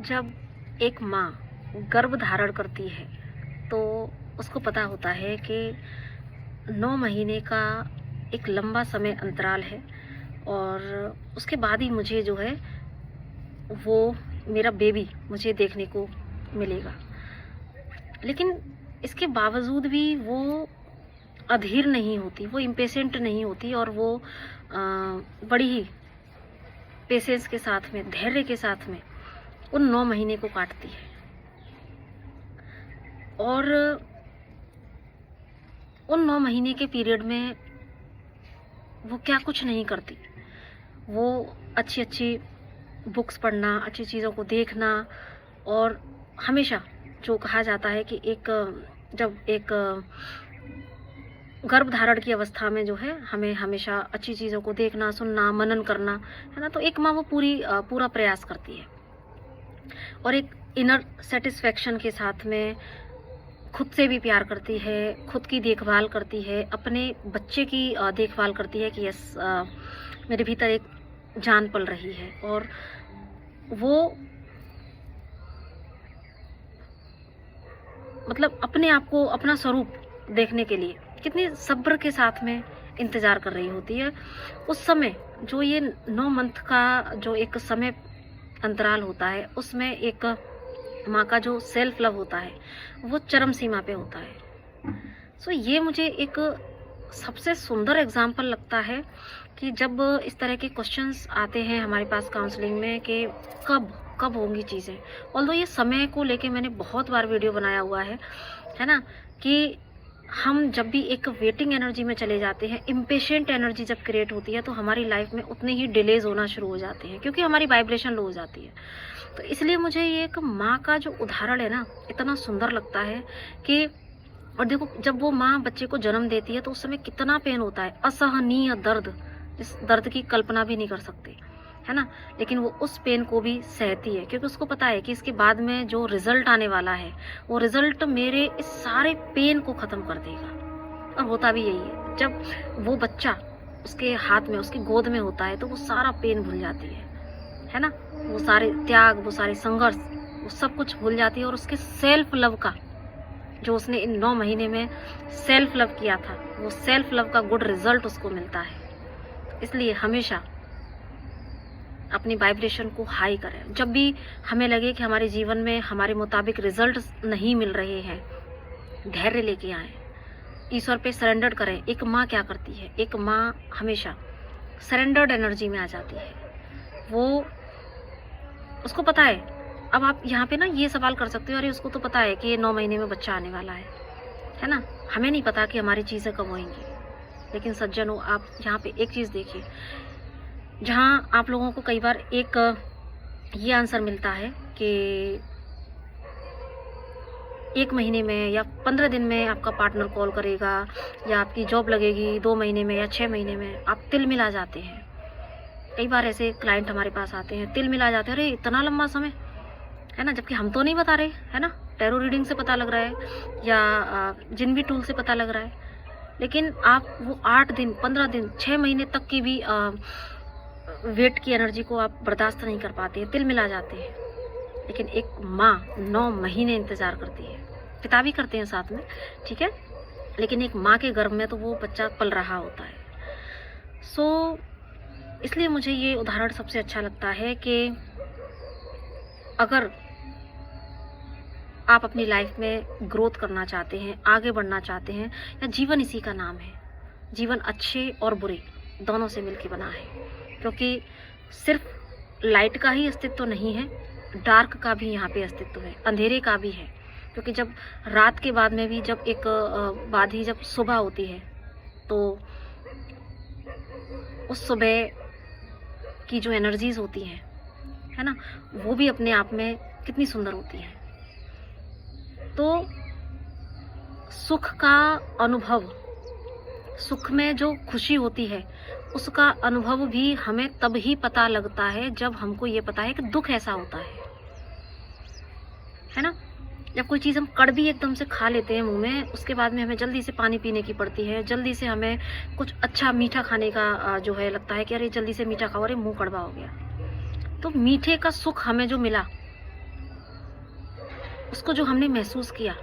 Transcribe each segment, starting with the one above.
जब एक माँ गर्भ धारण करती है तो उसको पता होता है कि 9 महीने का एक लंबा समय अंतराल है और उसके बाद ही मुझे जो है वो मेरा बेबी मुझे देखने को मिलेगा। लेकिन इसके बावजूद भी वो अधीर नहीं होती, वो इम्पेशेंट नहीं होती और वो बड़ी ही पेशेंस के साथ में, धैर्य के साथ में उन 9 महीने को काटती है। और उन 9 महीने के पीरियड में वो क्या कुछ नहीं करती। वो अच्छी अच्छी बुक्स पढ़ना, अच्छी चीज़ों को देखना, और हमेशा जो कहा जाता है कि जब एक गर्भ धारण की अवस्था में जो है हमें हमेशा अच्छी चीज़ों को देखना, सुनना, मनन करना है ना। तो एक माँ वो पूरा प्रयास करती है और एक इनर सेटिस्फेक्शन के साथ में खुद से भी प्यार करती है, खुद की देखभाल करती है, अपने बच्चे की देखभाल करती है कि यस, मेरे भीतर एक जान पल रही है। और वो मतलब अपने आप को, अपना स्वरूप देखने के लिए कितनी सब्र के साथ में इंतज़ार कर रही होती है। उस समय जो ये 9 मंथ का जो एक समय अंतराल होता है, उसमें एक माँ का जो सेल्फ लव होता है वो चरम सीमा पे होता है। सो ये मुझे एक सबसे सुंदर एग्जाम्पल लगता है कि जब इस तरह के क्वेश्चंस आते हैं हमारे पास काउंसलिंग में कि कब कब होंगी चीज़ें। ऑल्दो ये समय को लेके मैंने बहुत बार वीडियो बनाया हुआ है ना, कि हम जब भी एक वेटिंग एनर्जी में चले जाते हैं, इम्पेशेंट एनर्जी जब क्रिएट होती है तो हमारी लाइफ में उतने ही डिलेज होना शुरू हो जाते हैं, क्योंकि हमारी वाइब्रेशन लो हो जाती है। तो इसलिए मुझे ये एक माँ का जो उदाहरण है ना, इतना सुंदर लगता है कि, और देखो जब वो माँ बच्चे को जन्म देती है तो उस समय कितना पेन होता है, असहनीय दर्द, इस दर्द की कल्पना भी नहीं कर सकते, है ना। लेकिन वो उस पेन को भी सहती है, क्योंकि उसको पता है कि इसके बाद में जो रिजल्ट आने वाला है वो रिजल्ट मेरे इस सारे पेन को ख़त्म कर देगा। और होता भी यही है, जब वो बच्चा उसके हाथ में, उसकी गोद में होता है तो वो सारा पेन भूल जाती है ना। वो सारे त्याग, वो सारे संघर्ष, वो सब कुछ भूल जाती है, और उसके सेल्फ लव का, जो उसने इन 9 महीने में सेल्फ लव किया था, वो सेल्फ लव का गुड रिजल्ट उसको मिलता है। इसलिए हमेशा अपनी वाइब्रेशन को हाई करें। जब भी हमें लगे कि हमारे जीवन में हमारे मुताबिक रिजल्ट नहीं मिल रहे हैं, धैर्य लेके आएं, ईश्वर पे सरेंडर करें। एक माँ क्या करती है, एक माँ हमेशा सरेंडर्ड एनर्जी में आ जाती है। वो, उसको पता है। अब आप यहाँ पे ना ये सवाल कर सकते हो, अरे उसको तो पता है कि 9 महीने में बच्चा आने वाला है ना। हमें नहीं पता कि हमारी चीज़ें कब होंगी। लेकिन सज्जनों, आप यहाँ पे एक चीज़ देखिए, जहाँ आप लोगों को कई बार एक ये आंसर मिलता है कि 1 महीने में या 15 दिन में आपका पार्टनर कॉल करेगा, या आपकी जॉब लगेगी 2 महीने में या 6 महीने में, आप तिल मिला जाते हैं। कई बार ऐसे क्लाइंट हमारे पास आते हैं, तिल मिला जाते हैं, अरे इतना लंबा समय, है ना, जबकि हम तो नहीं बता रहे, है ना। टैरो रीडिंग से पता लग रहा है या जिन भी टूल से पता लग रहा है। लेकिन आप वो 8 दिन, 15 दिन, 6 महीने तक की भी वेट की एनर्जी को आप बर्दाश्त नहीं कर पाते हैं, तिल मिला जाते हैं। लेकिन एक माँ 9 महीने इंतज़ार करती है, पिता भी करते हैं साथ में, ठीक है। लेकिन एक माँ के गर्भ में तो वो बच्चा पल रहा होता है। सो इसलिए मुझे ये उदाहरण सबसे अच्छा लगता है कि अगर आप अपनी लाइफ में ग्रोथ करना चाहते हैं, आगे बढ़ना चाहते हैं, या जीवन इसी का नाम है, जीवन अच्छे और बुरे दोनों से मिलकर बना है। क्योंकि सिर्फ लाइट का ही अस्तित्व नहीं है, डार्क का भी यहाँ पे अस्तित्व है, अंधेरे का भी है। क्योंकि जब रात के बाद में भी जब एक बाद ही जब सुबह होती है, तो उस सुबह की जो एनर्जीज होती हैं, है ना, वो भी अपने आप में कितनी सुंदर होती हैं। तो सुख का अनुभव, सुख में जो खुशी होती है, उसका अनुभव भी हमें तब ही पता लगता है जब हमको ये पता है कि दुख ऐसा होता है ना। जब कोई चीज़ हम कड़वी एकदम से खा लेते हैं मुंह में, उसके बाद में हमें जल्दी से पानी पीने की पड़ती है, जल्दी से हमें कुछ अच्छा मीठा खाने का जो है लगता है कि अरे जल्दी से मीठा खाओ, अरे मुंह कड़वा हो गया। तो मीठे का सुख हमें जो मिला, उसको जो हमने महसूस किया,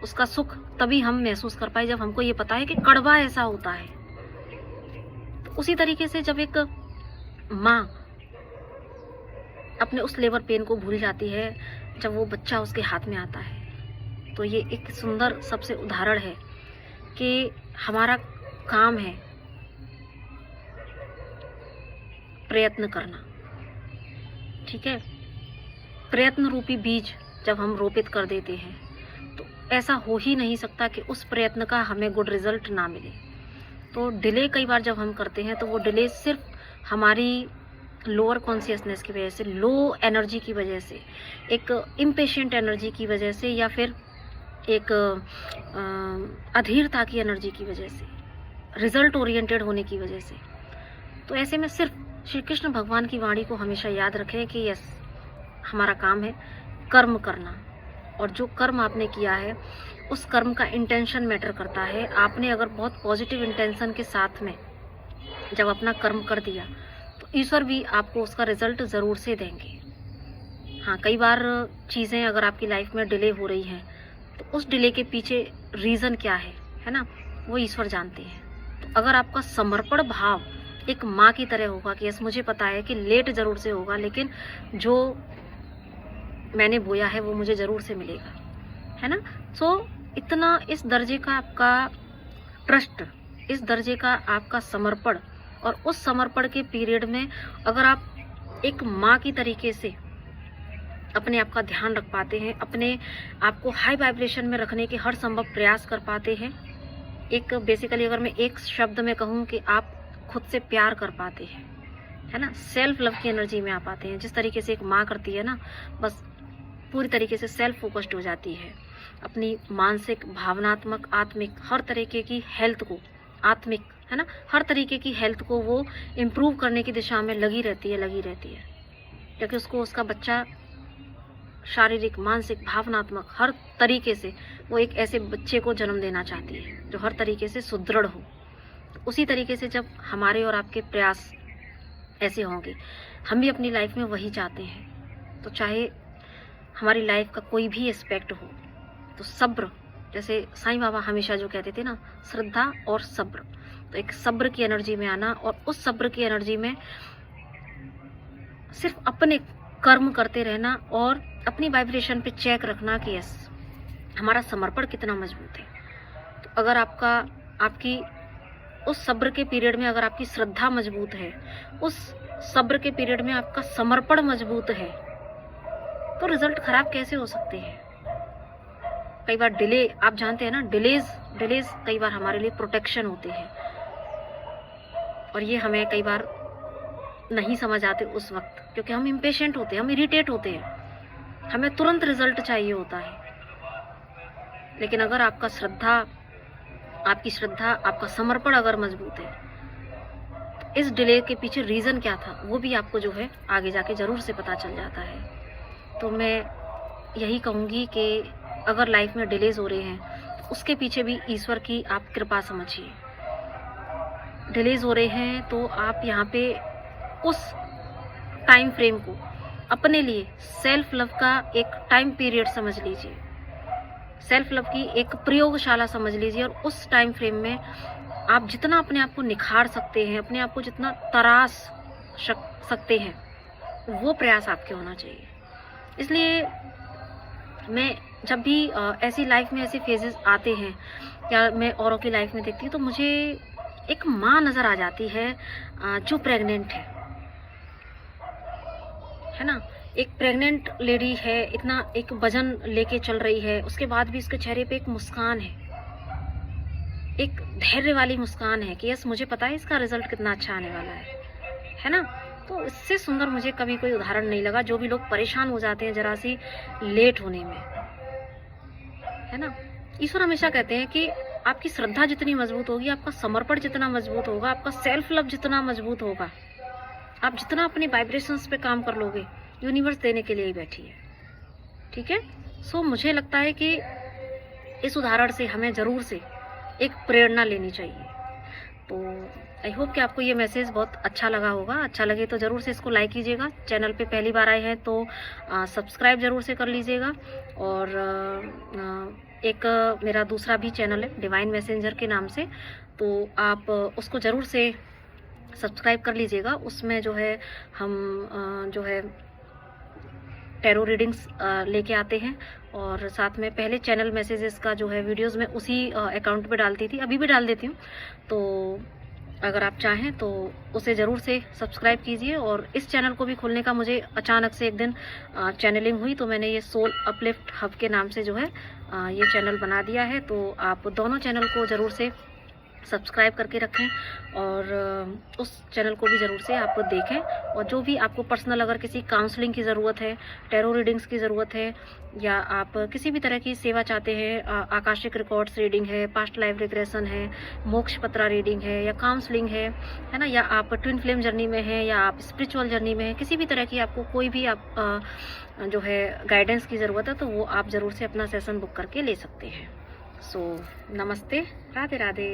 उसका सुख तभी हम महसूस कर पाए जब हमको ये पता है कि कड़वा ऐसा होता है। तो उसी तरीके से जब एक माँ अपने उस लेबर पेन को भूल जाती है जब वो बच्चा उसके हाथ में आता है, तो ये एक सुंदर सबसे उदाहरण है कि हमारा काम है प्रयत्न करना। ठीक है, प्रयत्न रूपी बीज जब हम रोपित कर देते हैं तो ऐसा हो ही नहीं सकता कि उस प्रयत्न का हमें गुड रिजल्ट ना मिले। तो डिले कई बार जब हम करते हैं तो वो डिले सिर्फ हमारी लोअर कॉन्शियसनेस की वजह से, लो एनर्जी की वजह से, एक इम्पेशेंट एनर्जी की वजह से, या फिर एक अधीरता की एनर्जी की वजह से, रिजल्ट ओरिएंटेड होने की वजह से। तो ऐसे में सिर्फ श्री कृष्ण भगवान की वाणी को हमेशा याद रखें कि यस, हमारा काम है कर्म करना, और जो कर्म आपने किया है उस कर्म का इंटेंशन मैटर करता है। आपने अगर बहुत पॉजिटिव इंटेंशन के साथ में जब अपना कर्म कर दिया तो ईश्वर भी आपको उसका रिजल्ट ज़रूर से देंगे। हाँ, कई बार चीज़ें अगर आपकी लाइफ में डिले हो रही हैं तो उस डिले के पीछे रीज़न क्या है ना, वो ईश्वर जानते हैं। तो अगर आपका समर्पण भाव एक माँ की तरह होगा कि यस, मुझे पता है कि लेट ज़रूर से होगा, लेकिन जो मैंने बोया है वो मुझे ज़रूर से मिलेगा, है ना। सो इतना इस दर्जे का आपका ट्रस्ट, इस दर्जे का आपका समर्पण, और उस समर्पण के पीरियड में अगर आप एक माँ की तरीके से अपने आप का ध्यान रख पाते हैं, अपने आप को हाई वाइब्रेशन में रखने के हर संभव प्रयास कर पाते हैं, एक बेसिकली अगर मैं एक शब्द में कहूँ कि आप खुद से प्यार कर पाते हैं, है ना, सेल्फ लव की एनर्जी में आ पाते हैं। जिस तरीके से एक माँ करती है ना, बस पूरी तरीके से सेल्फ फोकस्ड हो जाती है, अपनी मानसिक, भावनात्मक, आत्मिक हर तरीके की हेल्थ को, आत्मिक है ना, हर तरीके की हेल्थ को वो इम्प्रूव करने की दिशा में लगी रहती है, क्योंकि उसको उसका बच्चा शारीरिक, मानसिक, भावनात्मक हर तरीके से वो एक ऐसे बच्चे को जन्म देना चाहती है जो हर तरीके से सुदृढ़ हो। तो उसी तरीके से जब हमारे और आपके प्रयास ऐसे होंगे, हम भी अपनी लाइफ में वही चाहते हैं। तो चाहे हमारी लाइफ का कोई भी एस्पेक्ट हो, तो सब्र, जैसे साईं बाबा हमेशा जो कहते थे ना, श्रद्धा और सब्र, तो एक सब्र की एनर्जी में आना, और उस सब्र की एनर्जी में सिर्फ अपने कर्म करते रहना और अपनी वाइब्रेशन पे चेक रखना कि यस, हमारा समर्पण कितना मजबूत है। तो अगर आपकी उस सब्र के पीरियड में अगर आपकी श्रद्धा मजबूत है, उस सब्र के पीरियड में आपका समर्पण मजबूत है, तो रिजल्ट खराब कैसे हो सकते हैं। कई बार डिले, आप जानते हैं ना, डिलेज कई बार हमारे लिए प्रोटेक्शन होते हैं, और ये हमें कई बार नहीं समझ आते उस वक्त, क्योंकि हम इम्पेशेंट होते हैं, हम इरिटेट होते हैं, हमें तुरंत रिजल्ट चाहिए होता है। लेकिन अगर आपकी श्रद्धा, आपका समर्पण अगर मजबूत है, तो इस डिले के पीछे रीज़न क्या था वो भी आपको जो है आगे जाके ज़रूर से पता चल जाता है। तो मैं यही कहूँगी कि अगर लाइफ में डिलेज हो रहे हैं तो उसके पीछे भी ईश्वर की आप कृपा समझिए। डिलेज हो रहे हैं तो आप यहाँ पे उस टाइम फ्रेम को अपने लिए सेल्फ लव का एक टाइम पीरियड समझ लीजिए, सेल्फ लव की एक प्रयोगशाला समझ लीजिए, और उस टाइम फ्रेम में आप जितना अपने आप को निखार सकते हैं, अपने आप को जितना तराश सकते हैं, वो प्रयास आपके होना चाहिए। इसलिए मैं जब भी ऐसी लाइफ में ऐसे फेजेस आते हैं, या मैं औरों की लाइफ में देखती हूँ, तो मुझे एक माँ नज़र आ जाती है जो प्रेग्नेंट है ना, एक प्रेग्नेंट लेडी है, इतना एक वजन लेके चल रही है, उसके बाद भी उसके चेहरे पे एक मुस्कान है, एक धैर्य वाली मुस्कान है कि यस, मुझे पता है इसका रिजल्ट कितना अच्छा आने वाला है ना। तो इससे सुंदर मुझे कभी कोई उदाहरण नहीं लगा। जो भी लोग परेशान हो जाते हैं जरा सी लेट होने में, है ना, ईश्वर हमेशा कहते हैं कि आपकी श्रद्धा जितनी मजबूत होगी, आपका समर्पण जितना मजबूत होगा, आपका सेल्फ लव जितना मजबूत होगा, आप जितना अपनी वाइब्रेशंस पे काम कर लोगे, यूनिवर्स देने के लिए ही बैठी है। ठीक है, सो मुझे लगता है कि इस उदाहरण से हमें ज़रूर से एक प्रेरणा लेनी चाहिए। तो आई होप कि आपको ये मैसेज बहुत अच्छा लगा होगा। अच्छा लगे तो ज़रूर से इसको लाइक कीजिएगा। चैनल पे पहली बार आए हैं तो सब्सक्राइब ज़रूर से कर लीजिएगा। और एक मेरा दूसरा भी चैनल है डिवाइन मैसेंजर के नाम से, तो आप उसको ज़रूर से सब्सक्राइब कर लीजिएगा। उसमें जो है हम जो है टैरो रीडिंग्स लेके आते हैं, और साथ में पहले चैनल मैसेजेस का जो है वीडियोस मैं उसी अकाउंट पे डालती थी, अभी भी डाल देती हूँ। तो अगर आप चाहें तो उसे ज़रूर से सब्सक्राइब कीजिए। और इस चैनल को भी खोलने का मुझे अचानक से एक दिन चैनलिंग हुई, तो मैंने ये सोल अपलिफ्ट हब के नाम से जो है ये चैनल बना दिया है। तो आप दोनों चैनल को ज़रूर से सब्सक्राइब करके रखें, और उस चैनल को भी ज़रूर से आप देखें। और जो भी आपको पर्सनल अगर किसी काउंसलिंग की ज़रूरत है, टैरो रीडिंग्स की ज़रूरत है, या आप किसी भी तरह की सेवा चाहते हैं, आकाशिक रिकॉर्ड्स रीडिंग है, पास्ट लाइफ रिग्रेशन है, मोक्ष पत्रा रीडिंग है, या काउंसलिंग है ना, या आप ट्विन फ्लेम जर्नी में हैं, या आप स्पिरिचुअल जर्नी में हैं, किसी भी तरह की आपको कोई भी आप जो है गाइडेंस की ज़रूरत है, तो वो आप ज़रूर से अपना सेशन बुक करके ले सकते हैं। सो नमस्ते, राधे राधे।